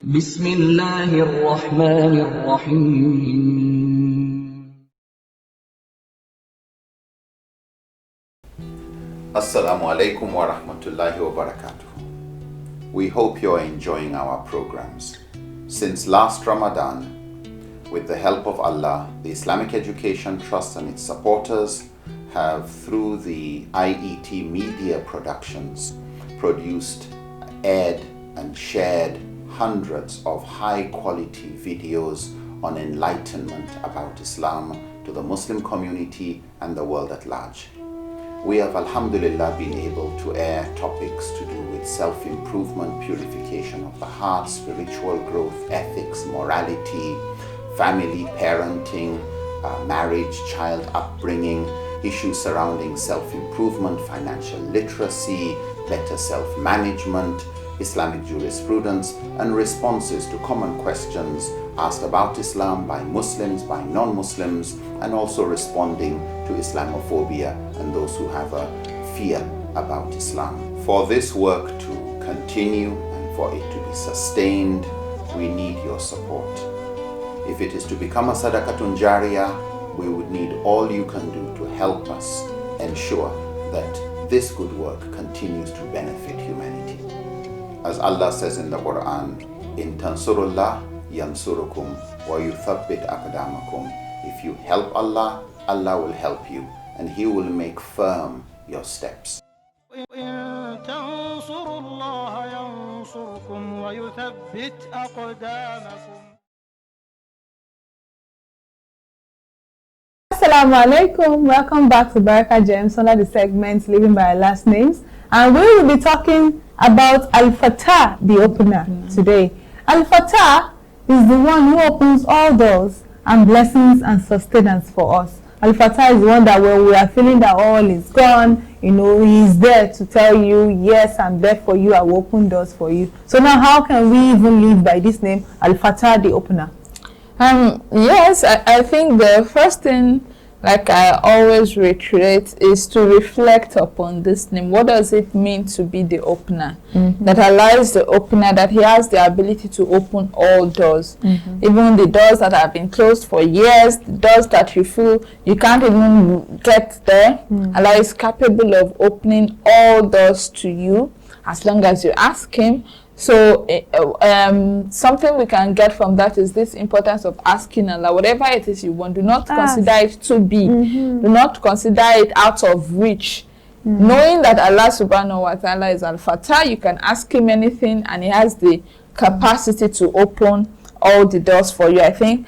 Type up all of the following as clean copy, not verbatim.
بسم الله الرحمن الرحيم. Assalamu alaikum wa rahmatullahi wa barakatuh. We hope you're enjoying our programs. Since last Ramadan, with the help of Allah, the Islamic Education Trust and its supporters have, through the IET Media Productions, produced, aired and shared hundreds of high-quality videos on enlightenment about Islam to the Muslim community and the world at large. We have, alhamdulillah, been able to air topics to do with self-improvement, purification of the heart, spiritual growth, ethics, morality, family, parenting, marriage, child upbringing, issues surrounding self-improvement, financial literacy, better self-management, Islamic jurisprudence, and responses to common questions asked about Islam by Muslims, by non-Muslims, and also responding to Islamophobia and those who have a fear about Islam. For this work to continue and for it to be sustained, we need your support. If it is to become a sadaqatun jariyah, we would need all you can do to help us ensure that this good work continues to benefit humanity. As Allah says in the Quran, in tansurullah yansurukum wa yuthabbit aqdamakum. If you help Allah, Allah will help you and He will make firm your steps. إن تنصروا الله ينصركم ويثبت أقدامكم. Assalamu alaikum. Welcome back to Baraka Gems under the segment Living by Allah's Names, and we will be talking about Al-Fatah, the opener, today. Al-Fatah is the one who opens all doors and blessings and sustenance for us. Al-Fatah is the one that when we are feeling that all is gone, he is there to tell you, yes, I'm there for you, I will open doors for you. So now how can we even live by this name, Al-Fatah, the opener? Yes, I think the first thing, like I always reiterate, is to reflect upon this name. What does it mean to be the opener? That Allah is the opener, that He has the ability to open all doors. Even the doors that have been closed for years, the doors that you feel you can't even get there, Allah is capable of opening all doors to you as long as you ask Him. So something we can get from that is this importance of asking Allah. Whatever it is you want, do not consider it too big. Do not consider it out of reach. Knowing that Allah subhanahu wa ta'ala is Al-Fatah, you can ask Him anything and He has the capacity to open all the doors for you, I think.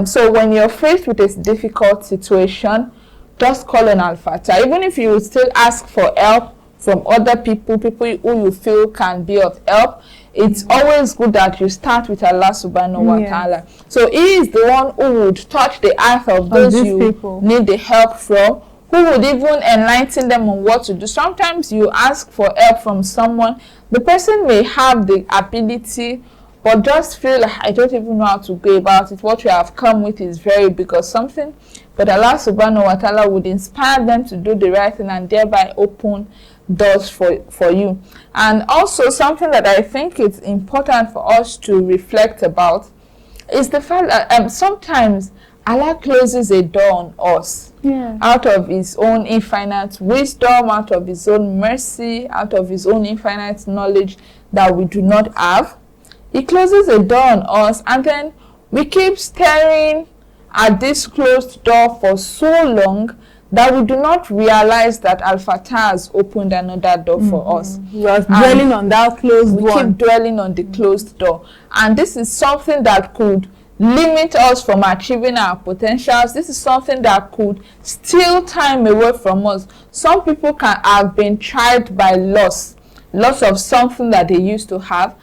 So when you're faced with a difficult situation, just call on Al-Fatah. Even if you still ask for help from other people who you feel can be of help, it's always good that you start with Allah subhanahu wa ta'ala. So He is the one who would touch the heart of those you need the help from, who would even enlighten them on what to do. Sometimes you ask for help from someone, the person may have the ability, but just feel like, I don't even know how to go about it. What you have come with is very big or something. But Allah subhanahu wa ta'ala would inspire them to do the right thing and thereby open does for you. And also something that I think it's important for us to reflect about is the fact that sometimes Allah closes a door on us out of His own infinite wisdom, out of His own mercy, out of His own infinite knowledge that we do not have. He closes a door on us and then we keep staring at this closed door for so long that we do not realize that Al-Fatah has opened another door for us. We are dwelling on that closed one. We keep dwelling on the closed door. And this is something that could limit us from achieving our potentials. This is something that could steal time away from us. Some people can have been tried by loss of something that they used to have,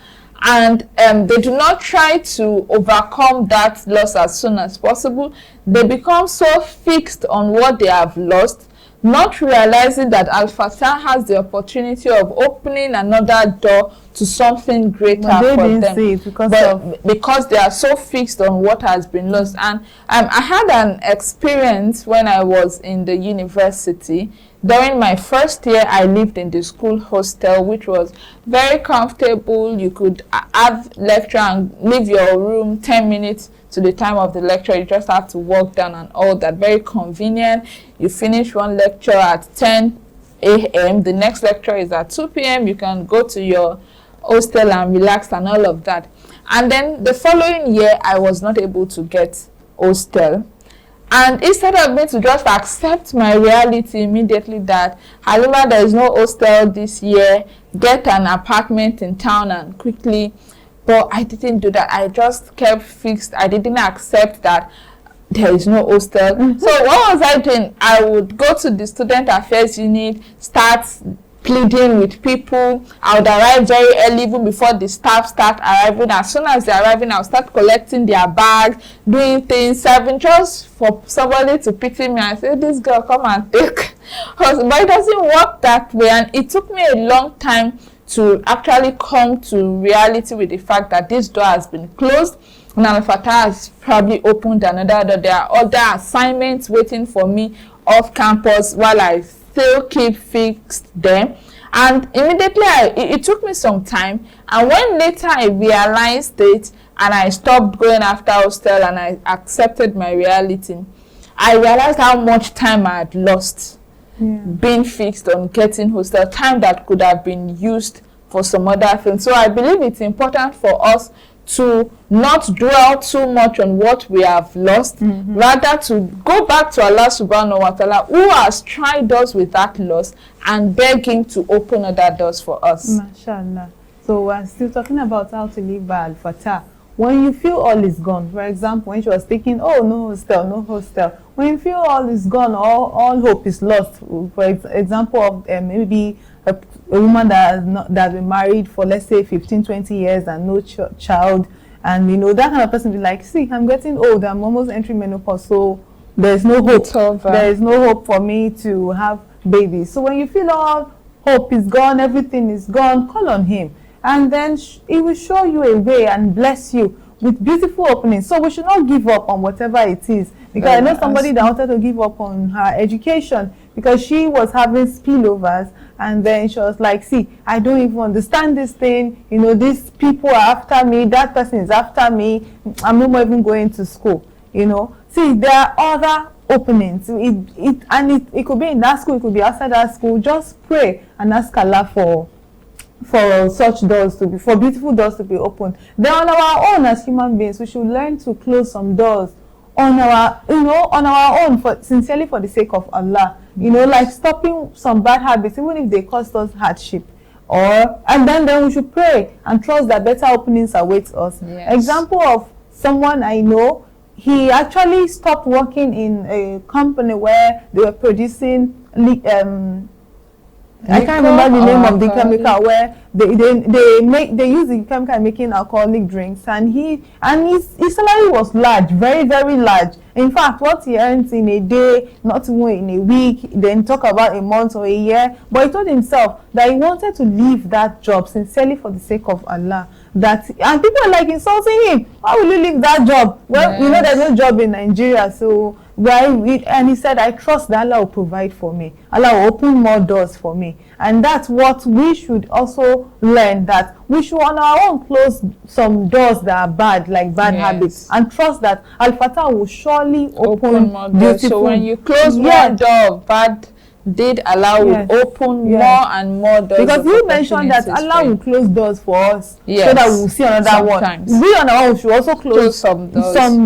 and they do not try to overcome that loss as soon as possible. They become so fixed on what they have lost, not realizing that Al-Fatah has the opportunity of opening another door to something greater for them, because they are so fixed on what has been lost. And I had an experience when I was in the university. During my first year, I lived in the school hostel, which was very comfortable. You could have lecture and leave your room 10 minutes to the time of the lecture. You just have to walk down and all that. Very convenient. You finish one lecture at 10 a.m. The next lecture is at 2 p.m. You can go to your hostel and relax and all of that. And then the following year, I was not able to get hostel. And instead of me to just accept my reality immediately that, Halima, there is no hostel this year, get an apartment in town and quickly. But I didn't do that. I just kept fixed. I didn't accept that there is no hostel. So what was I doing? I would go to the student affairs unit, start pleading with people. I would arrive very early, even before the staff start arriving. As soon as they're arriving, I'll start collecting their bags, doing things, serving, just for somebody to pity me and say, this girl, come and take. But it doesn't work that way. And it took me a long time to actually come to reality with the fact that this door has been closed. And Al-Fatah has probably opened another door. There are other assignments waiting for me off campus while I still keep fixed them. And immediately it took me some time, and when later I realized it and I stopped going after hostel and I accepted my reality, I realized how much time I had lost being fixed on getting hostel, time that could have been used for some other things. So I believe it's important for us to not dwell too much on what we have lost, rather to go back to Allah subhanahu wa ta'ala, who has tried us with that loss, and beg him to open other doors for us. MashaAllah. So we're still talking about how to live by Al-Fatah. When you feel all is gone, for example, when she was thinking, oh, no hostel, no hostel. When you feel all is gone, all hope is lost, for example, of maybe a woman that has been married for, let's say, 15, 20 years and no child, and you know, that kind of person be like, see, I'm getting old, I'm almost entering menopause, so there's no hope. There is no hope for me to have babies. So when you feel all hope is gone, everything is gone, call on him, and then he will show you a way and bless you with beautiful openings. So we should not give up on whatever it is, because I know somebody that wanted to give up on her education because she was having spillovers, and then she was like, see, I don't even understand this thing, you know, these people are after me, that person is after me, I'm not even going to school, you know. See, there are other openings. It could be in that school, it could be outside that school. Just pray and ask Allah for such doors to be, for beautiful doors to be opened. Then on our own as human beings, we should learn to close some doors on our, on our own, sincerely for the sake of Allah. You know, like stopping some bad habits, even if they cause us hardship. And then we should pray and trust that better openings await us. Yes. Example of someone I know, he actually stopped working in a company where they were producing I can't remember the name of the chemical, where they use the chemical in making alcoholic drinks, and his salary was large, very, very large. In fact, what he earns in a day, not even in a week, then talk about a month or a year. But he told himself that he wanted to leave that job sincerely for the sake of Allah. And people are like insulting him. Why will you leave that job? Well, yes. You know, there's no job in Nigeria, so and he said, I trust that Allah will provide for me. Allah will open more doors for me. And that's what we should also learn, that we should on our own close some doors that are bad, like bad habits, and trust that Al-Fatah will surely open more doors. So when you close one door, bad did Allah will open more and more doors. Because you mentioned that Allah will close doors for us, so that we will see another one. We on our own should also close some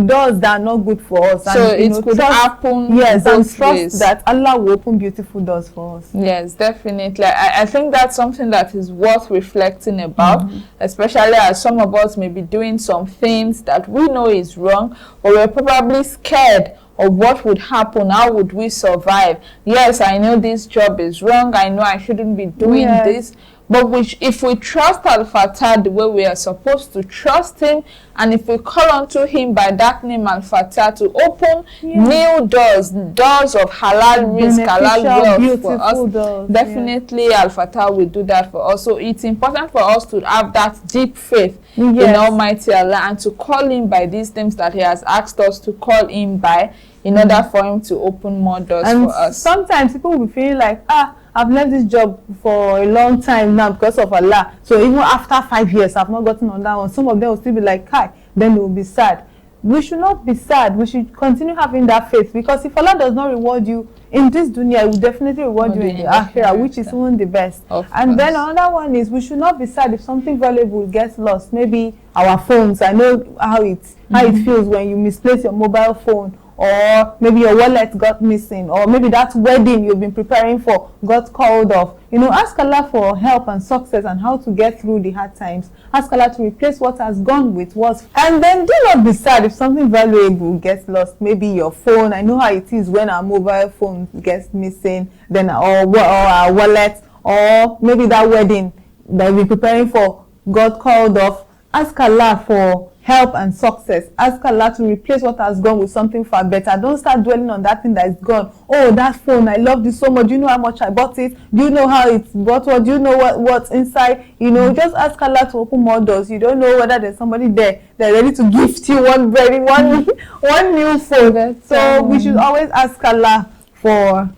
doors that are not good for us. So and, it could happen. Yes, and trust that Allah will open beautiful doors for us. Yes, definitely. I think that's something that is worth reflecting about, especially as some of us may be doing some things that we know is wrong, or we're probably scared of what would happen, how would we survive. Yes, I know this job is wrong, I know I shouldn't be doing this, But if we trust Al-Fatah the way we are supposed to trust him, and if we call unto him by that name Al-Fatah to open new doors of halal risk, halal wealth for us, definitely Al-Fatah will do that for us. So it's important for us to have that deep faith in Almighty Allah and to call him by these names that he has asked us to call him by, in order for him to open more doors for us. Sometimes people will feel like, I've left this job for a long time now because of Allah. So even after 5 years, I've not gotten on that one. Some of them will still be like, hi, then they will be sad. We should not be sad. We should continue having that faith, because if Allah does not reward you in this dunya, He will definitely reward you in the akhirah, which is even the best. And then another one is, we should not be sad if something valuable gets lost. Maybe our phones. I know how it feels when you misplace your mobile phone, or maybe your wallet got missing, or maybe that wedding you've been preparing for got called off. Ask Allah for help and success and how to get through the hard times. Ask Allah to replace what has gone with what's. And then do not be sad if something valuable gets lost. Maybe your phone. I know how it is when our mobile phone gets missing, then or our wallet, or maybe that wedding that we're preparing for got called off. Ask Allah for help and success. Ask Allah to replace what has gone with something far better. Don't start dwelling on that thing that is gone. Oh, that phone, I love this so much. Do you know how much I bought it? Do you know how it's bought? What? Do you know what's inside? Just ask Allah to open more doors. You don't know whether there's somebody there that's ready to gift you one new phone. So we should always ask Allah for.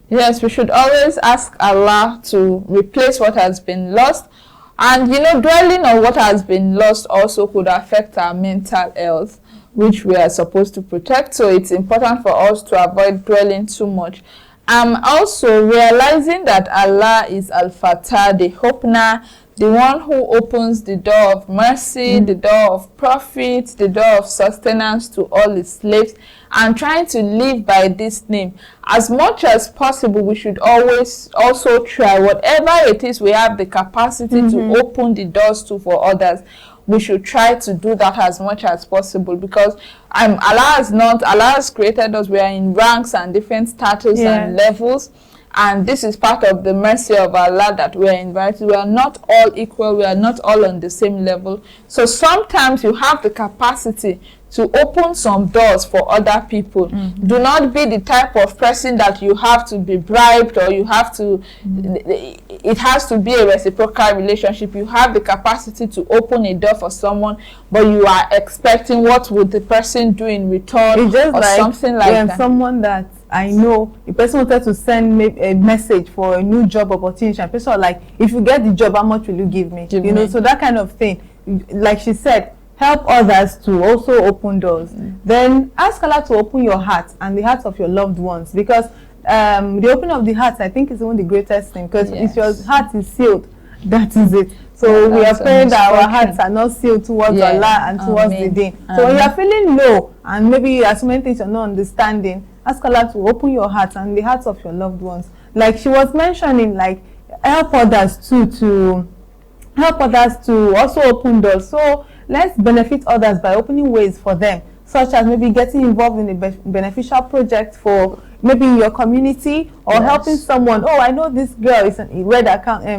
Yes, we should always ask Allah to replace what has been lost. And dwelling on what has been lost also could affect our mental health, which we are supposed to protect. So it's important for us to avoid dwelling too much. Also realizing that Allah is Al-Fatah, the opener, the one who opens the door of mercy, the door of profit, the door of sustenance to all his slaves, and trying to live by this name. As much as possible, we should always also try, whatever it is we have the capacity to open the doors to for others, we should try to do that as much as possible, because Allah has created us. We are in ranks and different status and levels. And this is part of the mercy of Allah that we are invited. We are not all equal. We are not all on the same level. So sometimes you have the capacity to open some doors for other people. Do not be the type of person that you have to be bribed, or you have to, it has to be a reciprocal relationship. You have the capacity to open a door for someone, but you are expecting what would the person do in return, it's just or like something like that. Someone that I know, the person wanted to send me a message for a new job opportunity, and person was like, if you get the job, how much will you give me? So that kind of thing. Like she said, help others to also open doors. Then ask Allah to open your heart and the hearts of your loved ones, because the opening of the heart, I think, is one of the greatest thing, because if your heart is sealed, that is it. So we are praying that our hearts are not sealed towards Allah and towards the deen. So when you are feeling low and maybe there are so many things you're not understanding, ask Allah to open your heart and the hearts of your loved ones. Like she was mentioning, like help others to also open doors. So let's benefit others by opening ways for them, such as maybe getting involved in a beneficial project for maybe your community, or helping someone. Oh, I know this girl is read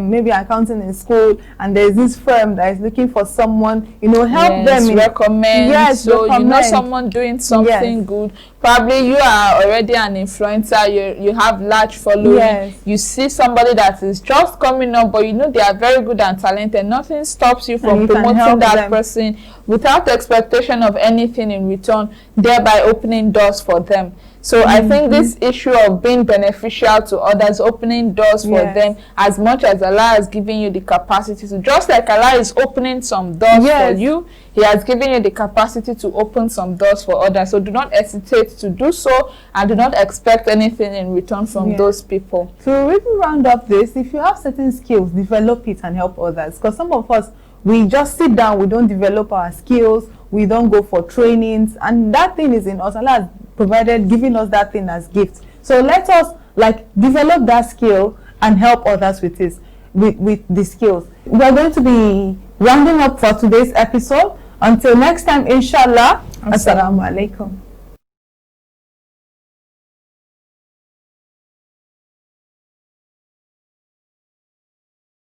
maybe accounting in school, and there's this firm that is looking for someone. Help them. Recommend. So recommend. You know someone doing something good. Probably you are already an influencer. You have large following. You see somebody that is just coming up, but they are very good and talented. Nothing stops you from promoting that person without expectation of anything in return, thereby opening doors for them. So I think this issue of being beneficial to others, opening doors for them, as much as Allah has given you the capacity to, just like Allah is opening some doors for you, He has given you the capacity to open some doors for others. So do not hesitate to do so, and do not expect anything in return from those people. So we will round up this. If you have certain skills, develop it and help others. Because some of us, we just sit down, we don't develop our skills, we don't go for trainings, and that thing is in us. Allah has giving us that thing as gifts. So let us develop that skill and help others with this, with the skills. We are going to be rounding up for today's episode. Until next time, inshallah. Assalamu alaikum.